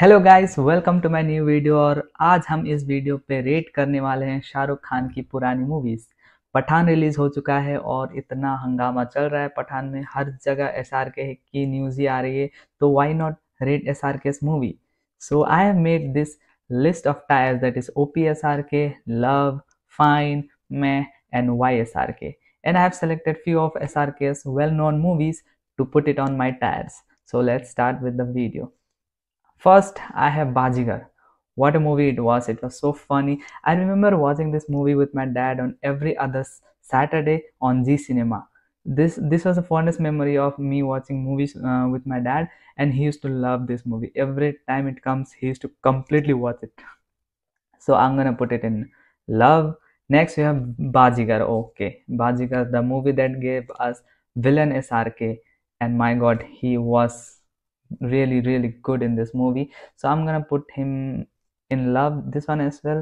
Hello guys, welcome to my new video. और आज हम इस वीडियो पे रेट करने वाले हैं शाहरुख खान की पुरानी मूवीज। पठान रिलीज हो चुका है और इतना हंगामा चल रहा है पठान में, हर जगह एसआरके की न्यूज ही आ रही है। तो why not rate SRK's movie? So I have made this list of tiers, that is OP SRK, love, fine, मैं and why SRK. And I have selected few of SRK's well-known movies to put it on my tires. So let's start with the video. First, I have Bajigar. What a movie it was! It was so funny. I remember watching this movie with my dad on every other Saturday on G Cinema. This was the fondest memory of me watching movies with my dad, and he used to love this movie. Every time it comes, he used to completely watch it. So I'm gonna put it in love. Next, we have Bajigar. Okay, Bajigar, the movie that gave us villain SRK, and my God, he was really good in this movie. So I'm gonna put him in love, this one as well.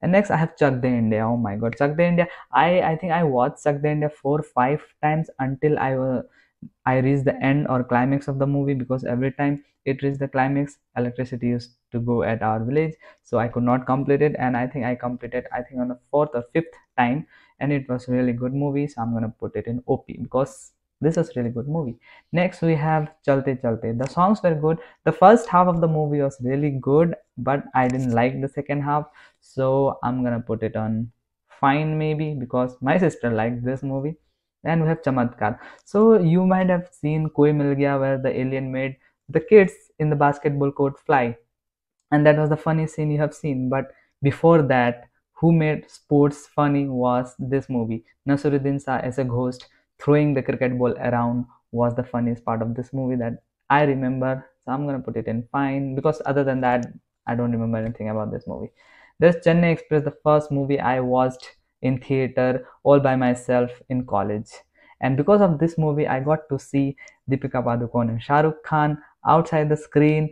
And next I have Chak De India. Oh my God, Chak De India. I think I watched Chak De India 4 5 times until I reached the end or climax of the movie, because every time it reached the climax, electricity used to go at our village, so I could not complete it. And I think I completed, I think, on the fourth or fifth time, and it was really good movie. So I'm gonna put it in OP because this is really good movie. Next we have Chalte Chalte. The songs were good. The first half of the movie was really good, but I didn't like the second half, so I'm gonna put it on fine maybe, because my sister liked this movie. And we have Chamatkar. So you might have seen Koi Mil Gaya, where the alien made the kids in the basketball court fly, and that was the funniest scene you have seen. But before that, who made sports funny was this movie. Nasiruddin Shah as a ghost throwing the cricket ball around was the funniest part of this movie that I remember. So I'm gonna put it in fine, because other than that, I don't remember anything about this movie. There's Chennai Express, the first movie I watched in theater all by myself in college. And because of this movie, I got to see Deepika Padukone and Shah Rukh Khan outside the screen.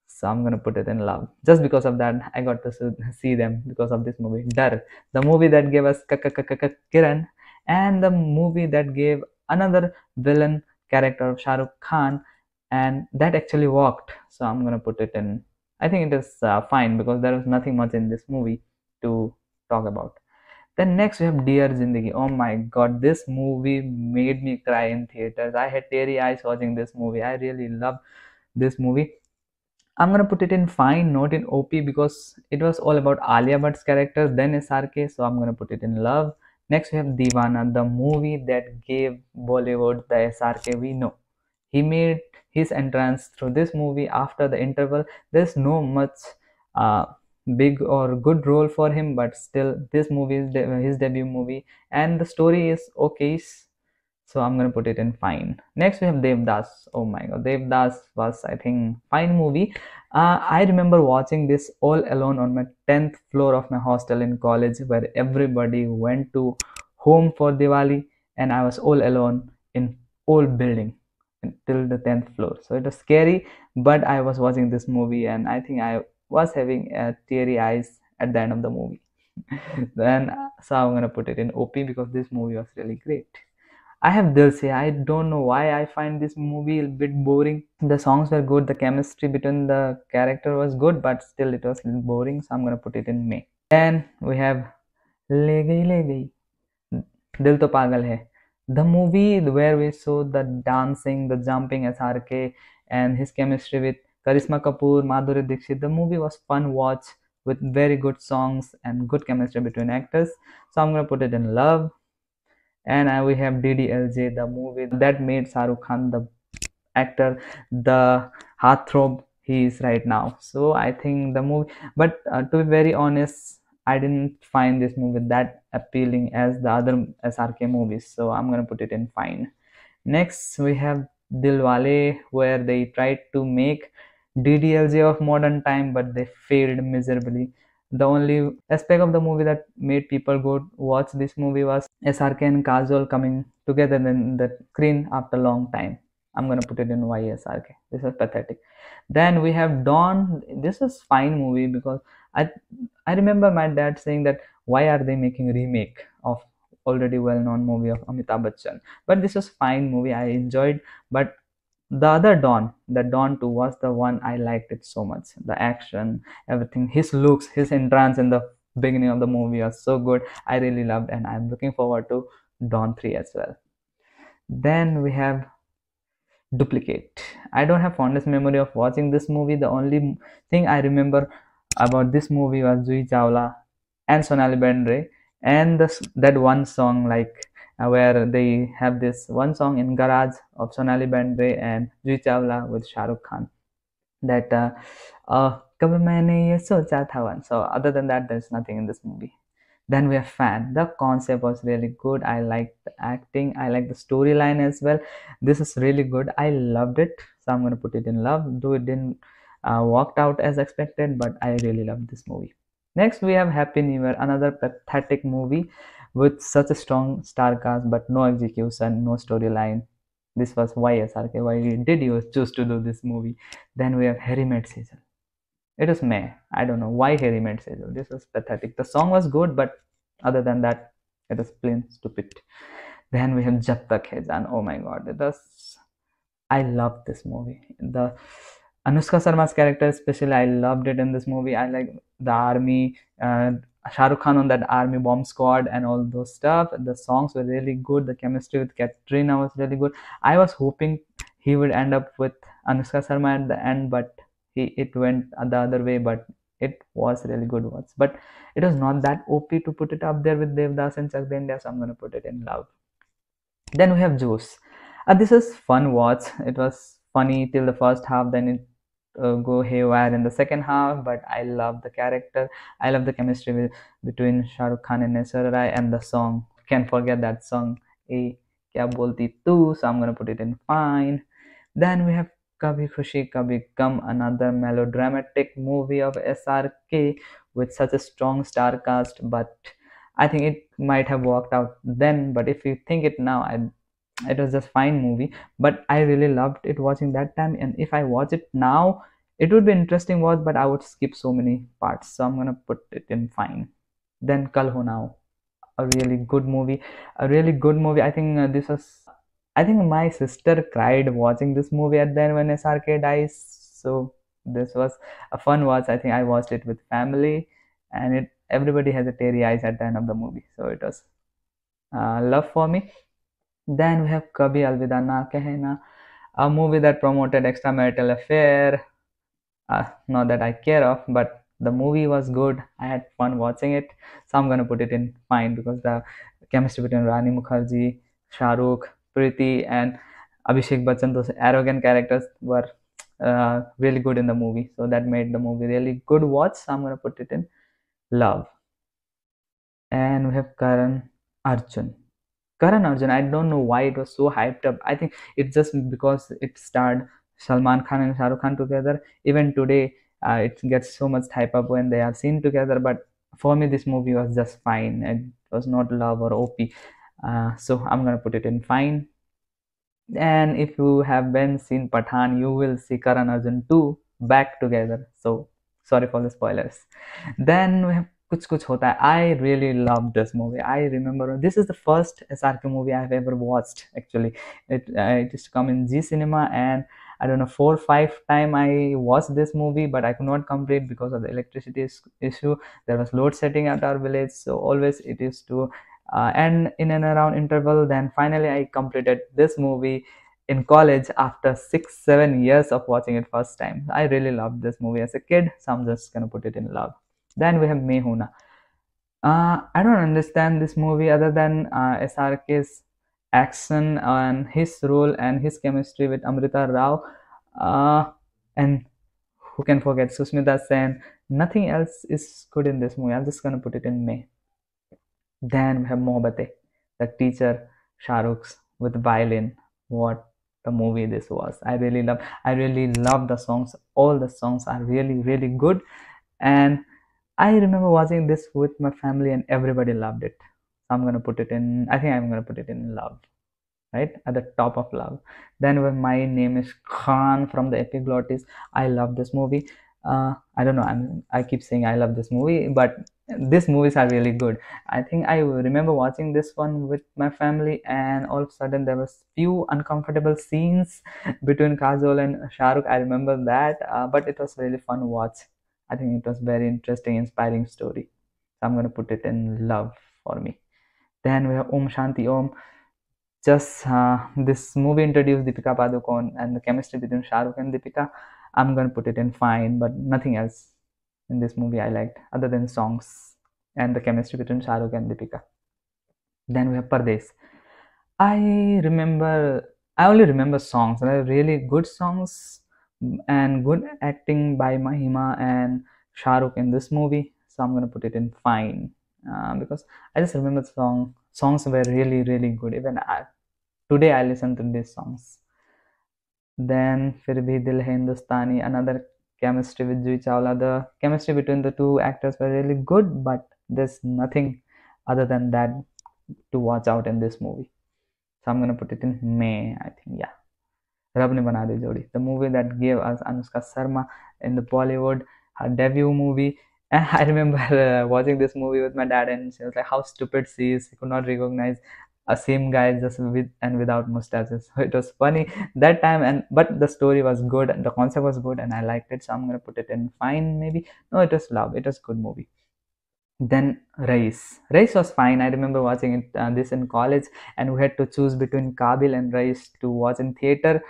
So I'm gonna put it in love. Just because of that, I got to see them because of this movie. Dar, the movie that gave us Kiran, and the movie that gave another villain character of Shah Rukh Khan, and that actually worked. So I'm gonna put it in. I think it is fine, because there was nothing much in this movie to talk about. Then next we have Dear Zindagi. Oh my God, this movie made me cry in theaters. I had teary eyes watching this movie. I really love this movie. I'm gonna put it in fine, not in OP, because it was all about Alia Bhatt's character, then SRK. So I'm gonna put it in love. Next we have Deewana, the movie that gave Bollywood the SRK we know. He made his entrance through this movie after the interval. There's no much uh, big or good role for him, but still this movie is his debut movie, and the story is okay. So I'm gonna put it in fine. Next we have Devdas. Oh my God, Devdas was, I think, fine movie. I remember watching this all alone on my 10th floor of my hostel in college, where everybody went to home for Diwali, and I was all alone in old building until the 10th floor. So it was scary, but I was watching this movie, and I think I was having teary eyes at the end of the movie. Then so I'm gonna put it in OP, because this movie was really great. I have Dilse. I don't know why I find this movie a bit boring. The songs were good, the chemistry between the character was good, but still it was a little boring. So I'm gonna put it in May. Then we have Le Gayi, Dil To Pagal Hai. The movie where we saw the dancing, the jumping SRK, and his chemistry with Karisma Kapoor, Madhuri Dixit. The movie was fun watch with very good songs and good chemistry between actors. So I'm gonna put it in love. And we have DDLJ, the movie that made Shah Rukh Khan the actor, the heartthrob he is right now. So I think the movie, but to be very honest, I didn't find this movie that appealing as the other SRK movies. So I'm gonna put it in fine. Next we have Dilwale, where they tried to make DDLJ of modern time, but they failed miserably. The only aspect of the movie that made people go watch this movie was SRK and Kajol coming together in the screen after a long time. I'm gonna put it in YSRK. This is pathetic. Then we have Dawn. This is fine movie, because I I remember my dad saying that why are they making a remake of already well-known movie of Amitabh Bachchan. But this was fine movie. I enjoyed, but the other Dawn, the Dawn 2 was the one I liked it so much. The action, everything, his looks, his entrance in the beginning of the movie was so good. I really loved, and I'm looking forward to Dawn 3 as well. Then we have Duplicate. I don't have fondest memory of watching this movie. The only thing I remember about this movie was Jui Chawla and Sonali Bendre, and that one song, like where they have this one song in Garage of Sonali Bendre and Jui Chawla with Shah Rukh Khan. That कभी मैंने ये सोचा था one. So other than that, there's nothing in this movie. Then we have Fan. The concept was really good. I liked the acting. I like the storyline as well. This is really good. I loved it. So I'm gonna put it in love. Though it didn't worked out as expected, but I really loved this movie. Next we have Happy New Year, another pathetic movie with such a strong star cast but no execution, no storyline. This was why SRK. Why did you choose to do this movie? Then we have Harry Met Sejal. It was meh. I don't know why Harry Met Sejal. This was pathetic. The song was good, but other than that, it was plain stupid. Then we have Jab Tak Hai Jaan. Oh my god, I loved this movie. The Anushka Sharma's character, especially, I loved it in this movie. I like the army, Shah Rukh Khan on that army bomb squad, and all those stuff. The songs were really good. The chemistry with Katrina was really good. I was hoping he would end up with Anushka Sharma at the end, but it went the other way. But it was really good once. But it was not that OP to put it up there with Devdas and Chak De India, so I'm gonna put it in love. Then we have Juice. This is fun watch. It was funny till the first half, then it go haywire in the second half. But I love the character. I love the chemistry between Shah Rukh Khan and SRK, and the song. Can't forget that song. A Kya Bolti Tu. So I'm gonna put it in fine. Then we have Kabhi Khushi Kabhi Gum, another melodramatic movie of SRK with such a strong star cast, but I think it might have worked out then. But if you think it now, it was just fine movie. But I really loved it watching that time, and if I watch it now, it would be interesting watch, but I would skip so many parts. So I'm gonna put it in fine. Then Kal Ho Now, a really good movie, a really good movie. I think this was. I think my sister cried watching this movie at the end when SRK dies. So this was a fun watch. I think I watched it with family, and everybody has a teary eyes at the end of the movie. So it was love for me. Then we have Kabhi Alvida Na Kehna, a movie that promoted extramarital affair. Not that I care of, but the movie was good. I had fun watching it, so I'm gonna put it in fine because the chemistry between Rani Mukherjee, Shah Rukh, Preeti, and Abhishek Bachchan, those arrogant characters, were really good in the movie. So that made the movie really good watch. So I'm gonna put it in love. And we have Arjun. Karan Arjun, I don't know why it was so hyped up. I think it's just because it starred Salman Khan and Shah Rukh Khan together. Even today, it gets so much hype up when they are seen together. But for me, this movie was just fine. It was not love or OP. So I'm gonna put it in fine. And if you have been seen Pathaan, you will see Karan Arjun 2 back together. So sorry for the spoilers. Then we have Kuch Kuch Hota Hai. I really loved this movie. I remember this is the first SRK movie I've ever watched. Actually, it used to come in G Cinema, and I don't know 4 or 5 times I watched this movie, but I could not complete because of the electricity issue. There was load setting at our village, so always it used to and in and around interval. Then finally I completed this movie in college after 6 7 years of watching it first time. I really loved this movie as a kid, so I'm just gonna put it in love. Then we have Mehuna. I don't understand this movie other than SRK's action and his role and his chemistry with Amrita Rao, and who can forget Susmita Sen. Nothing else is good in this movie. I'm just gonna put it in May. Then we have Mohabbatein, the teacher Shah Rukh's with violin. What a movie this was! I really love the songs. All the songs are really, really good, and I remember watching this with my family, and everybody loved it. So I'm gonna put it in. I think I'm gonna put it in love, right at the top of love. Then when My Name Is Khan from the Epiglottis, I love this movie. I don't know. I keep saying I love this movie, but these movies are really good. I think I remember watching this one with my family, and all of a sudden there was few uncomfortable scenes between Kajol and Shah Rukh. I remember that, but it was really fun to watch. I think it was very interesting, inspiring story. So I'm gonna put it in love for me. Then we have Om Shanti Om. Just this movie introduced Deepika Padukone and the chemistry between Shah Rukh and Deepika. I'm gonna put it in fine, but nothing else in this movie I liked other than songs and the chemistry between Shah Rukh and Deepika. Then we have Pardes. I remember, I only remember songs, really good songs and good acting by Mahima and Shah Rukh in this movie. So I'm gonna put it in fine because I just remember songs were really good. Today I listen to these songs. Then Fir Bhi Dil Hai Hindustani, another chemistry with Jui Chawla. The chemistry between the two actors were really good, but there's nothing other than that to watch out in this movie. So I'm gonna put it in May, I think, yeah. Rab Ne Bana Di Jodi, the movie that gave us Anushka Sharma in the Bollywood, her debut movie. And I remember watching this movie with my dad, and she was like, "How stupid she is! She could not recognize a same guy just with and without mustaches." So it was funny that time, and but the story was good, and the concept was good, and I liked it. So I'm gonna put it in fine, maybe. No, it was love. It was good movie. Then Race was fine. I remember watching it this in college, and we had to choose between Kabil and Race to watch in theater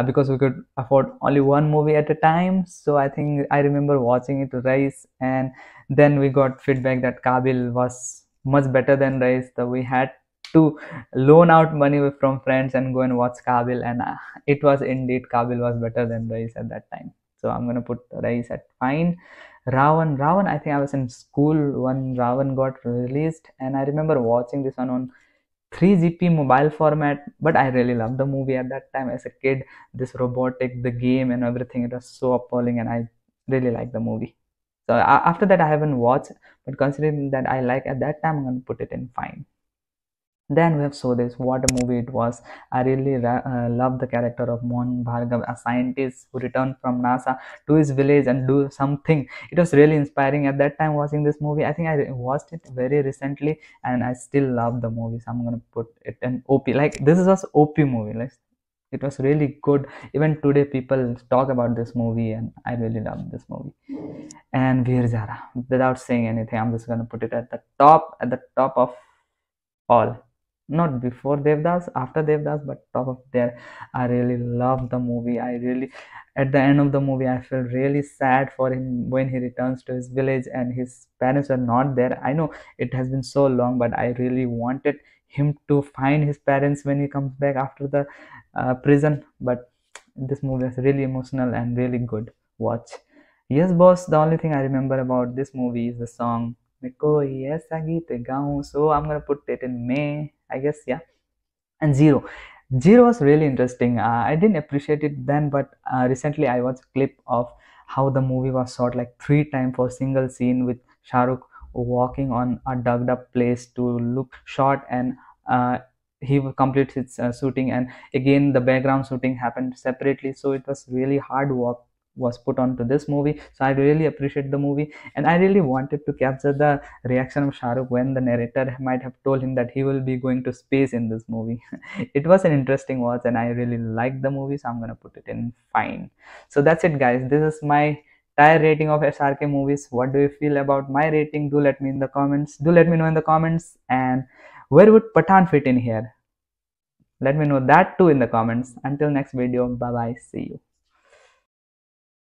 because we could afford only one movie at a time. So I think I remember watching it Race, and then we got feedback that Kabil was much better than Race. So we had to loan out money from friends and go and watch Kabil, and it was indeed Kabil was better than Race at that time. So I'm gonna put Race at fine. Ravan, I think I was in school when Ravan got released, and I remember watching this one on 3GP mobile format. But I really loved the movie at that time as a kid. This robotic, the game, and everything, it was so appalling, and I really liked the movie. So after that, I haven't watched, but considering that I like at that time, I'm gonna put it in fine. Then we have Swades. What a movie it was. I really love the character of Mohan Bhargav, a scientist who returned from NASA to his village and do something. It was really inspiring at that time watching this movie. I think I watched it very recently, and I still love the movie. So I'm gonna put it in OP. Like, this was OP movie. Like, it was really good. Even today people talk about this movie, and I really love this movie. And Veer Zaara. Without saying anything, I'm just gonna put it at the top of all. Not before Devdas, after Devdas, but top of there. I really love the movie. I really, at the end of the movie, I feel really sad for him when he returns to his village and his parents are not there. I know it has been so long, but I really wanted him to find his parents when he comes back after the prison. But this movie is really emotional and really good watch. Yes, boss. The only thing I remember about this movie is the song मैं कोई ऐसा गीत गाऊं. So I'm gonna put it in May, I guess, yeah. And Zero was really interesting. I didn't appreciate it then, but recently I watched a clip of how the movie was shot like 3 times for a single scene with Shah Rukh walking on a dug up place to look short, and he will complete his shooting, and again the background shooting happened separately. So it was really hard work was put onto this movie. So I really appreciate the movie, and I really wanted to capture the reaction of Shah Rukh when the narrator might have told him that he will be going to space in this movie. It was an interesting watch, and I really liked the movie, so I'm gonna put it in fine. So that's it, guys. This is my tire rating of SRK movies. What do you feel about my rating? Do let me in the comments. Do let me know in the comments. And where would Pathaan fit in here? Let me know that too in the comments. Until next video, bye bye. See you.